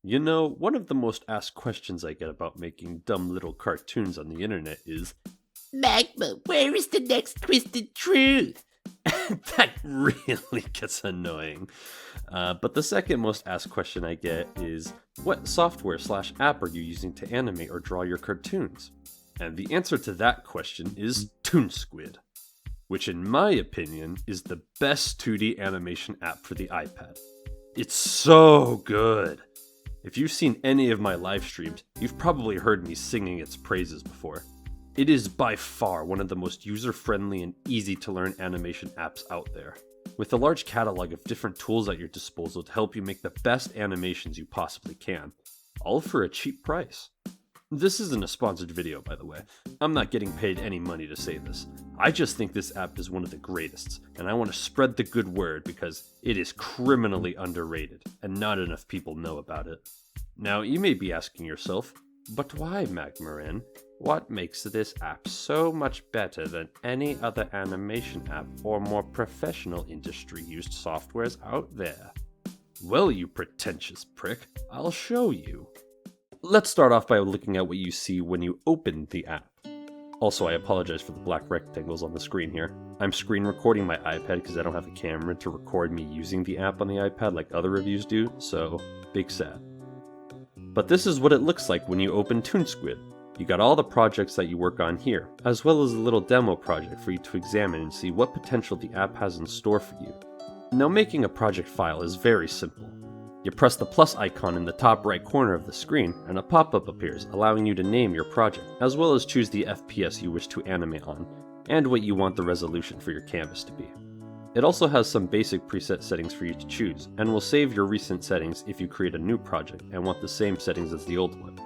You know, one of the most asked questions I get about making dumb little cartoons on the internet is, Magma, where is the next twisted truth? that really gets annoying. But the second most asked question I get is, what software/app are you using to animate or draw your cartoons? And the answer to that question is ToonSquid, which in my opinion is the best 2D animation app for the iPad. It's so good! If you've seen any of my live streams, you've probably heard me singing its praises before. It is by far one of the most user-friendly and easy-to-learn animation apps out there, with a large catalog of different tools at your disposal to help you make the best animations you possibly can, all for a cheap price. This isn't a sponsored video, by the way. I'm not getting paid any money to say this. I just think this app is one of the greatest, and I want to spread the good word because it is criminally underrated, and not enough people know about it. Now, you may be asking yourself, but why, Magmarin? What makes this app so much better than any other animation app or more professional industry-used softwares out there? Well, you pretentious prick, I'll show you. Let's start off by looking at what you see when you open the app. Also, I apologize for the black rectangles on the screen here. I'm screen recording my iPad because I don't have a camera to record me using the app on the iPad like other reviews do, so big sad. But this is what it looks like when you open ToonSquid. You got all the projects that you work on here, as well as a little demo project for you to examine and see what potential the app has in store for you. Now, making a project file is very simple. You press the plus icon in the top right corner of the screen and a pop-up appears allowing you to name your project, as well as choose the FPS you wish to animate on, and what you want the resolution for your canvas to be. It also has some basic preset settings for you to choose, and will save your recent settings if you create a new project and want the same settings as the old one.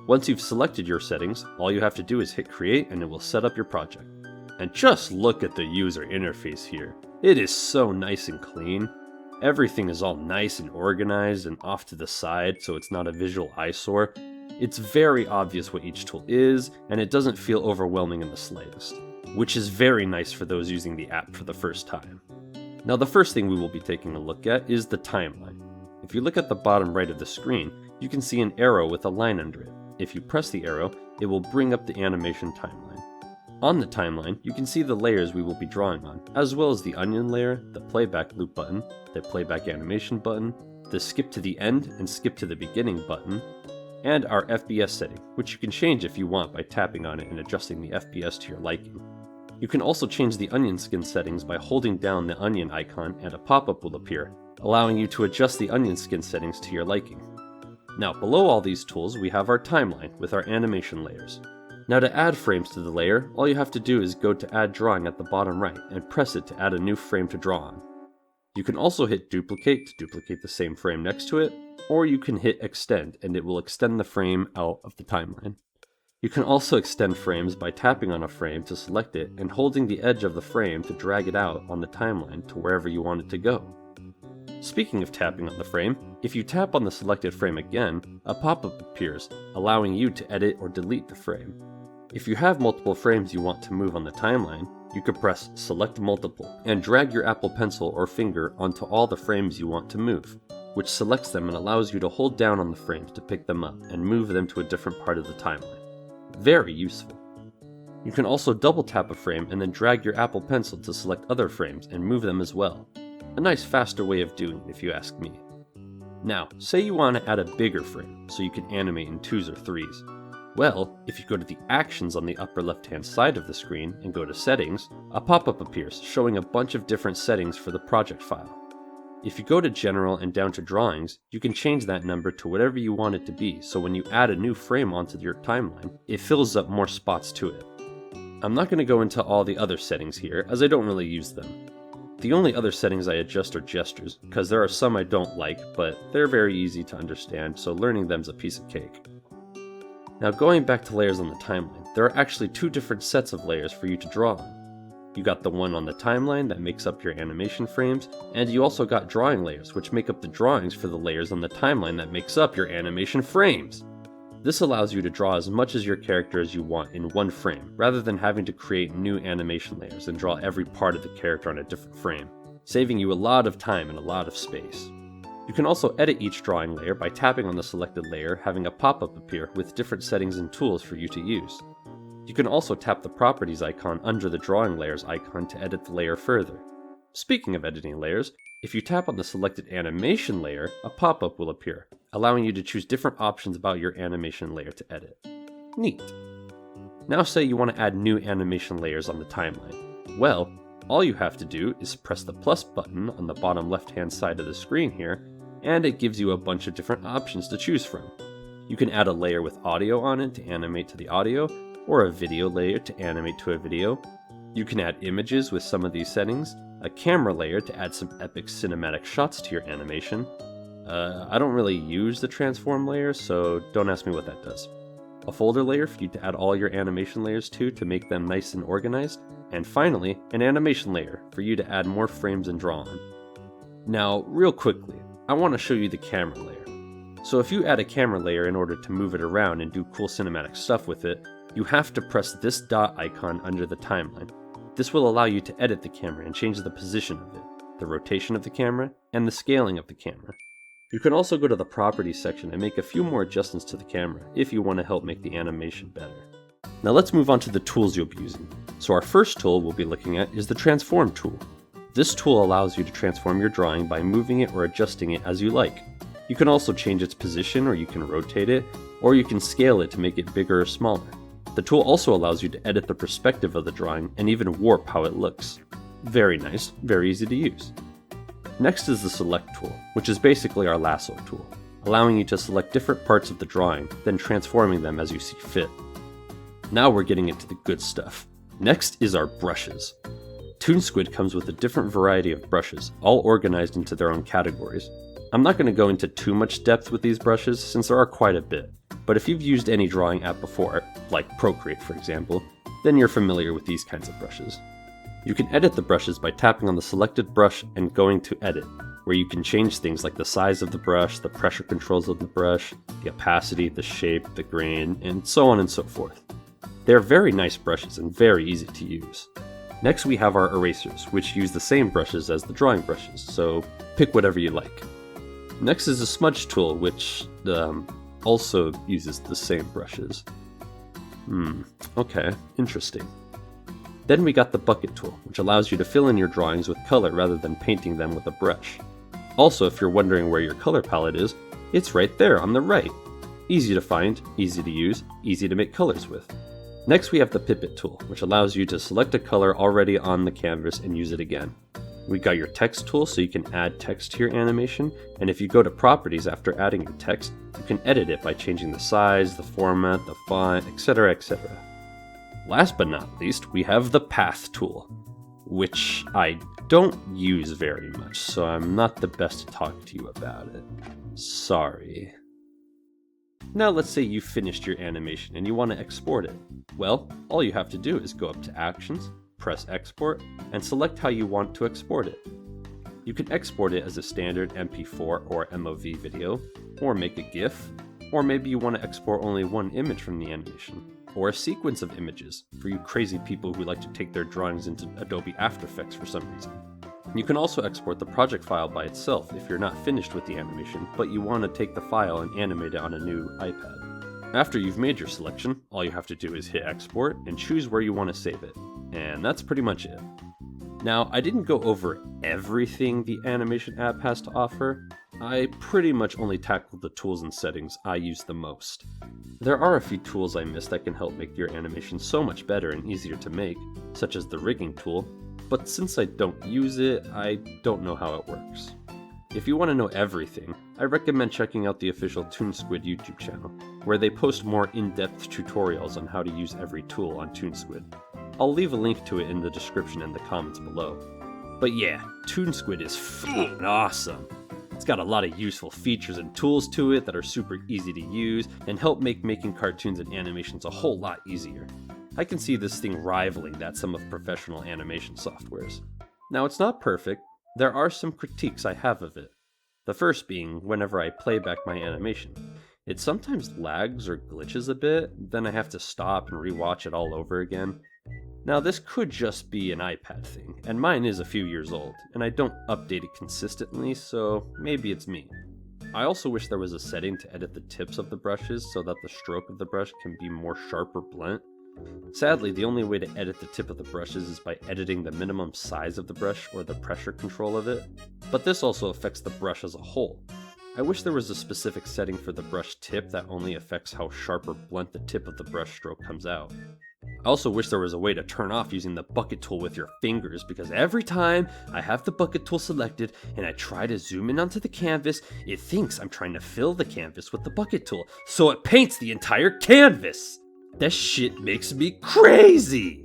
Once you've selected your settings, all you have to do is hit create and it will set up your project. And just look at the user interface here. It is so nice and clean. Everything is all nice and organized and off to the side so it's not a visual eyesore. It's very obvious what each tool is, and it doesn't feel overwhelming in the slightest, which is very nice for those using the app for the first time. Now, the first thing we will be taking a look at is the timeline. If you look at the bottom right of the screen, you can see an arrow with a line under it. If you press the arrow, it will bring up the animation timeline. On the timeline, you can see the layers we will be drawing on, as well as the onion layer, the playback loop button, the playback animation button, the skip to the end and skip to the beginning button, and our FPS setting, which you can change if you want by tapping on it and adjusting the FPS to your liking. You can also change the onion skin settings by holding down the onion icon and a pop-up will appear, allowing you to adjust the onion skin settings to your liking. Now, below all these tools, we have our timeline with our animation layers. Now, to add frames to the layer, all you have to do is go to Add Drawing at the bottom right and press it to add a new frame to draw on. You can also hit Duplicate to duplicate the same frame next to it, or you can hit Extend and it will extend the frame out of the timeline. You can also extend frames by tapping on a frame to select it and holding the edge of the frame to drag it out on the timeline to wherever you want it to go. Speaking of tapping on the frame, if you tap on the selected frame again, a pop-up appears, allowing you to edit or delete the frame. If you have multiple frames you want to move on the timeline, you could press Select Multiple and drag your Apple Pencil or finger onto all the frames you want to move, which selects them and allows you to hold down on the frames to pick them up and move them to a different part of the timeline. Very useful. You can also double tap a frame and then drag your Apple Pencil to select other frames and move them as well. A nice faster way of doing it if you ask me. Now, say you want to add a bigger frame so you can animate in 2s or 3s. Well, if you go to the actions on the upper left-hand side of the screen and go to settings, a pop-up appears showing a bunch of different settings for the project file. If you go to general and down to drawings, you can change that number to whatever you want it to be so when you add a new frame onto your timeline, it fills up more spots to it. I'm not going to go into all the other settings here as I don't really use them. The only other settings I adjust are gestures, because there are some I don't like, but they're very easy to understand, so learning them's a piece of cake. Now, going back to layers on the timeline, there are actually two different sets of layers for you to draw on. You got the one on the timeline that makes up your animation frames, and you also got drawing layers, which make up the drawings for the layers on the timeline that makes up your animation frames. This allows you to draw as much as your character as you want in one frame, rather than having to create new animation layers and draw every part of the character on a different frame, saving you a lot of time and a lot of space. You can also edit each drawing layer by tapping on the selected layer, having a pop-up appear with different settings and tools for you to use. You can also tap the properties icon under the drawing layers icon to edit the layer further. Speaking of editing layers, if you tap on the selected animation layer, a pop-up will appear, allowing you to choose different options about your animation layer to edit. Neat. Now say you want to add new animation layers on the timeline. Well, all you have to do is press the plus button on the bottom left-hand side of the screen here, and it gives you a bunch of different options to choose from. You can add a layer with audio on it to animate to the audio, or a video layer to animate to a video. You can add images with some of these settings, a camera layer to add some epic cinematic shots to your animation. I don't really use the transform layer, so don't ask me what that does. A folder layer for you to add all your animation layers to make them nice and organized. And finally, an animation layer for you to add more frames and draw on. Now, real quickly, I want to show you the camera layer. So if you add a camera layer in order to move it around and do cool cinematic stuff with it, you have to press this dot icon under the timeline. This will allow you to edit the camera and change the position of it, the rotation of the camera, and the scaling of the camera. You can also go to the properties section and make a few more adjustments to the camera if you want to help make the animation better. Now let's move on to the tools you'll be using. So our first tool we'll be looking at is the transform tool. This tool allows you to transform your drawing by moving it or adjusting it as you like. You can also change its position, or you can rotate it, or you can scale it to make it bigger or smaller. The tool also allows you to edit the perspective of the drawing and even warp how it looks. Very nice, very easy to use. Next is the select tool, which is basically our lasso tool, allowing you to select different parts of the drawing, then transforming them as you see fit. Now we're getting into the good stuff. Next is our brushes. ToonSquid comes with a different variety of brushes, all organized into their own categories. I'm not going to go into too much depth with these brushes since there are quite a bit, but if you've used any drawing app before, like Procreate for example, then you're familiar with these kinds of brushes. You can edit the brushes by tapping on the selected brush and going to Edit, where you can change things like the size of the brush, the pressure controls of the brush, the opacity, the shape, the grain, and so on and so forth. They're very nice brushes and very easy to use. Next we have our erasers, which use the same brushes as the drawing brushes, so pick whatever you like. Next is the smudge tool, which also uses the same brushes. Okay, interesting. Then we got the bucket tool, which allows you to fill in your drawings with color rather than painting them with a brush. Also, if you're wondering where your color palette is, it's right there on the right. Easy to find, easy to use, easy to make colors with. Next we have the pipet tool, which allows you to select a color already on the canvas and use it again. We got your text tool, so you can add text to your animation, and if you go to properties after adding your text, you can edit it by changing the size, the format, the font, etc, etc. Last but not least, we have the path tool, which I don't use very much, so I'm not the best to talk to you about it. Sorry. Now let's say you finished your animation and you want to export it. Well, all you have to do is go up to Actions, press Export, and select how you want to export it. You can export it as a standard MP4 or MOV video, or make a GIF, or maybe you want to export only one image from the animation, or a sequence of images, for you crazy people who like to take their drawings into Adobe After Effects for some reason. You can also export the project file by itself if you're not finished with the animation, but you want to take the file and animate it on a new iPad. After you've made your selection, all you have to do is hit export and choose where you want to save it. And that's pretty much it. Now, I didn't go over everything the animation app has to offer. I pretty much only tackled the tools and settings I use the most. There are a few tools I missed that can help make your animation so much better and easier to make, such as the rigging tool, but since I don't use it, I don't know how it works. If you want to know everything, I recommend checking out the official ToonSquid YouTube channel, where they post more in-depth tutorials on how to use every tool on ToonSquid. I'll leave a link to it in the description and the comments below. But yeah, ToonSquid is f***ing awesome! It's got a lot of useful features and tools to it that are super easy to use and help make making cartoons and animations a whole lot easier. I can see this thing rivaling that some of professional animation softwares. Now, it's not perfect. There are some critiques I have of it. The first being whenever I play back my animation. It sometimes lags or glitches a bit, then I have to stop and rewatch it all over again. Now, this could just be an iPad thing, and mine is a few years old, and I don't update it consistently, so maybe it's me. I also wish there was a setting to edit the tips of the brushes so that the stroke of the brush can be more sharp or blunt. Sadly, the only way to edit the tip of the brushes is by editing the minimum size of the brush or the pressure control of it, but this also affects the brush as a whole. I wish there was a specific setting for the brush tip that only affects how sharp or blunt the tip of the brush stroke comes out. I also wish there was a way to turn off using the bucket tool with your fingers, because every time I have the bucket tool selected and I try to zoom in onto the canvas, it thinks I'm trying to fill the canvas with the bucket tool, so it paints the entire canvas! That shit makes me crazy!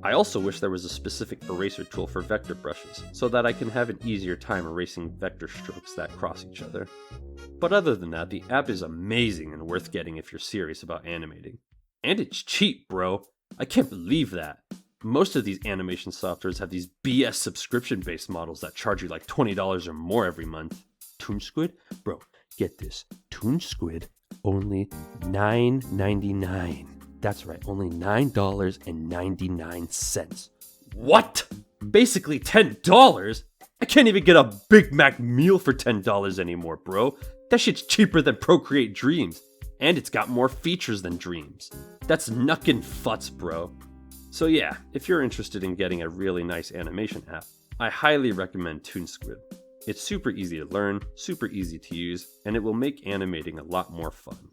I also wish there was a specific eraser tool for vector brushes, so that I can have an easier time erasing vector strokes that cross each other. But other than that, the app is amazing and worth getting if you're serious about animating. And it's cheap, bro! I can't believe that! Most of these animation softwares have these BS subscription-based models that charge you like $20 or more every month. ToonSquid? Bro, get this. ToonSquid, only $9.99. That's right, only $9.99. What? Basically $10? I can't even get a Big Mac meal for $10 anymore, bro. That shit's cheaper than Procreate Dreams. And it's got more features than Dreams. That's knuckin' futz, bro. So yeah, if you're interested in getting a really nice animation app, I highly recommend ToonSquid. It's super easy to learn, super easy to use, and it will make animating a lot more fun.